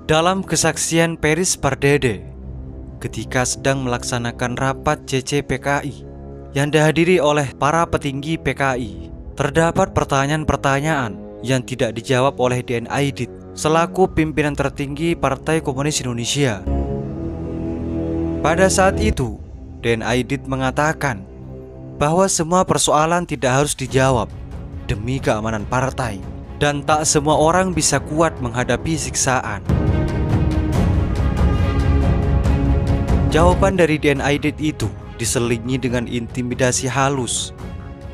Dalam kesaksian Peris Pardede ketika sedang melaksanakan rapat CCPKI yang dihadiri oleh para petinggi PKI, terdapat pertanyaan-pertanyaan yang tidak dijawab oleh DN Aidit selaku pimpinan tertinggi Partai Komunis Indonesia. Pada saat itu, DN Aidit mengatakan bahwa semua persoalan tidak harus dijawab demi keamanan partai, dan tak semua orang bisa kuat menghadapi siksaan. Jawaban dari DN Aidit itu diselingi dengan intimidasi halus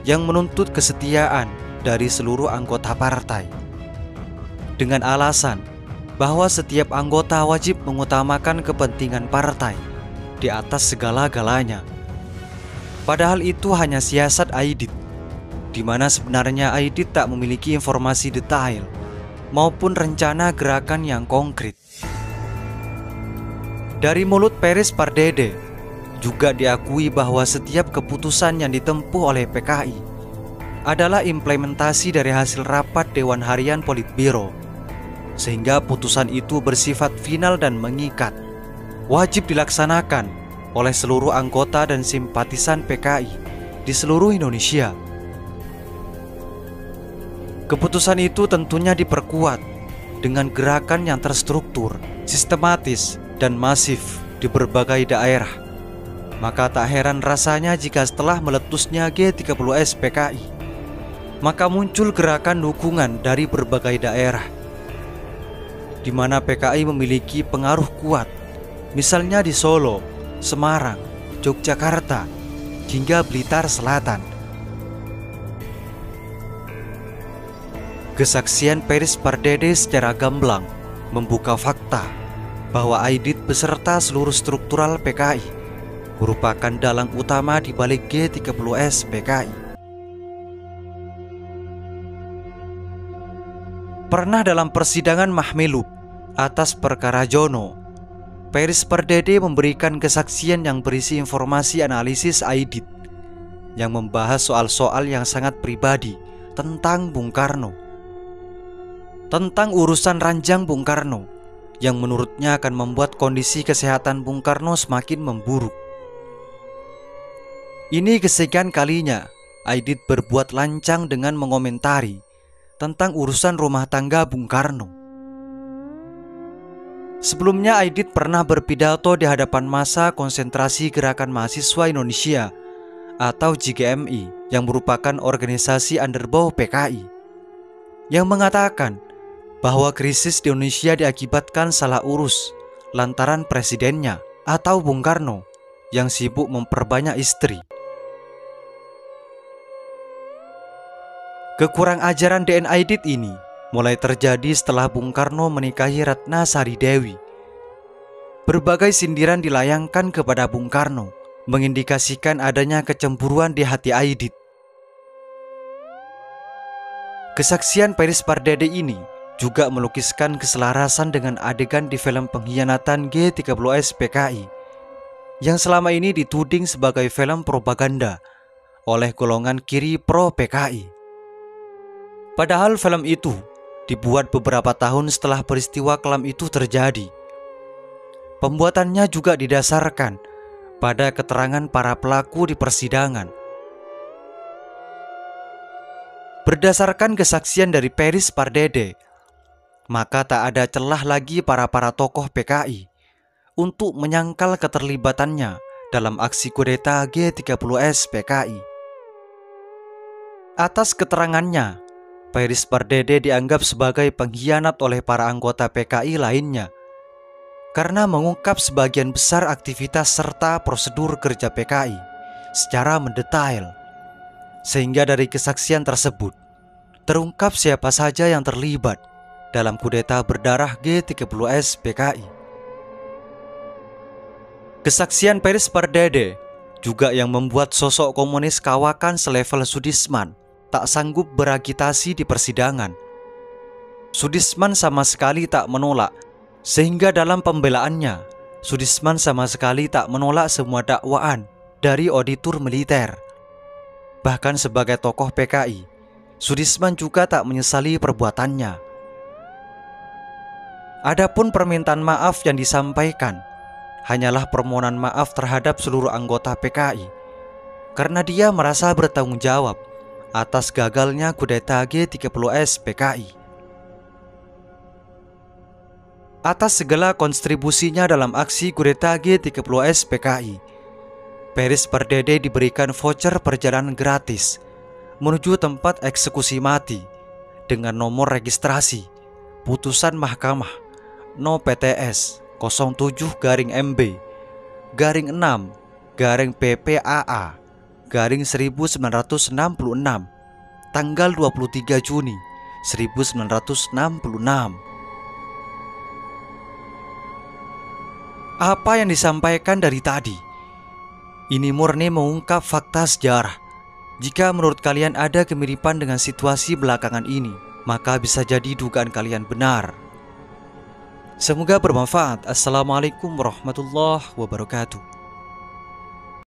yang menuntut kesetiaan dari seluruh anggota partai, dengan alasan bahwa setiap anggota wajib mengutamakan kepentingan partai di atas segala-galanya. Padahal itu hanya siasat Aidit, di mana sebenarnya Aidit tak memiliki informasi detail maupun rencana gerakan yang konkret. Dari mulut Peris Pardede juga diakui bahwa setiap keputusan yang ditempuh oleh PKI adalah implementasi dari hasil rapat Dewan Harian Politbiro, sehingga putusan itu bersifat final dan mengikat, wajib dilaksanakan oleh seluruh anggota dan simpatisan PKI di seluruh Indonesia. Keputusan itu tentunya diperkuat dengan gerakan yang terstruktur, sistematis, dan masif di berbagai daerah. Maka tak heran rasanya jika setelah meletusnya G30S PKI, maka muncul gerakan dukungan dari berbagai daerah, di mana PKI memiliki pengaruh kuat, misalnya di Solo, Semarang, Yogyakarta, hingga Blitar Selatan. Kesaksian Peris Pardede secara gamblang membuka fakta bahwa Aidit beserta seluruh struktural PKI merupakan dalang utama di balik G30S PKI. Pernah dalam persidangan Mahmelub atas perkara Jono, Peris Pardede memberikan kesaksian yang berisi informasi analisis Aidit yang membahas soal-soal yang sangat pribadi tentang Bung Karno, tentang urusan ranjang Bung Karno yang menurutnya akan membuat kondisi kesehatan Bung Karno semakin memburuk. Ini kesekian kalinya Aidit berbuat lancang dengan mengomentari tentang urusan rumah tangga Bung Karno. Sebelumnya Aidit pernah berpidato di hadapan massa konsentrasi Gerakan Mahasiswa Indonesia atau GGMI yang merupakan organisasi underbow PKI, yang mengatakan bahwa krisis di Indonesia diakibatkan salah urus lantaran presidennya atau Bung Karno yang sibuk memperbanyak istri. Kekurang ajaran DN Aidit ini mulai terjadi setelah Bung Karno menikahi Ratna Sari Dewi. Berbagai sindiran dilayangkan kepada Bung Karno, mengindikasikan adanya kecemburuan di hati Aidit. Kesaksian Peris Pardede ini juga melukiskan keselarasan dengan adegan di film pengkhianatan G30S PKI yang selama ini dituding sebagai film propaganda oleh golongan kiri pro PKI. Padahal film itu dibuat beberapa tahun setelah peristiwa kelam itu terjadi. Pembuatannya juga didasarkan pada keterangan para pelaku di persidangan. Berdasarkan kesaksian dari Peris Pardede, maka tak ada celah lagi para tokoh PKI untuk menyangkal keterlibatannya dalam aksi kudeta G30S PKI. Atas keterangannya, Peris Pardede dianggap sebagai pengkhianat oleh para anggota PKI lainnya karena mengungkap sebagian besar aktivitas serta prosedur kerja PKI secara mendetail, sehingga dari kesaksian tersebut terungkap siapa saja yang terlibat dalam kudeta berdarah G30S PKI. Kesaksian Peris Pardede juga yang membuat sosok komunis kawakan selevel Soedisman tak sanggup beragitasi di persidangan. Soedisman sama sekali tak menolak, sehingga dalam pembelaannya Soedisman sama sekali tak menolak semua dakwaan dari auditor militer. Bahkan sebagai tokoh PKI, Soedisman juga tak menyesali perbuatannya. Adapun permintaan maaf yang disampaikan hanyalah permohonan maaf terhadap seluruh anggota PKI karena dia merasa bertanggung jawab atas gagalnya kudeta G30S PKI. Atas segala kontribusinya dalam aksi kudeta G30S PKI, Peris Pardede diberikan voucher perjalanan gratis menuju tempat eksekusi mati dengan nomor registrasi putusan Mahkamah No PTS 07-MB-PPAA-1966 tanggal 23 Juni 1966. Apa yang disampaikan dari tadi ini murni mengungkap fakta sejarah. Jika menurut kalian ada kemiripan dengan situasi belakangan ini, maka bisa jadi dugaan kalian benar. Semoga bermanfaat. Assalamualaikum warahmatullahi wabarakatuh.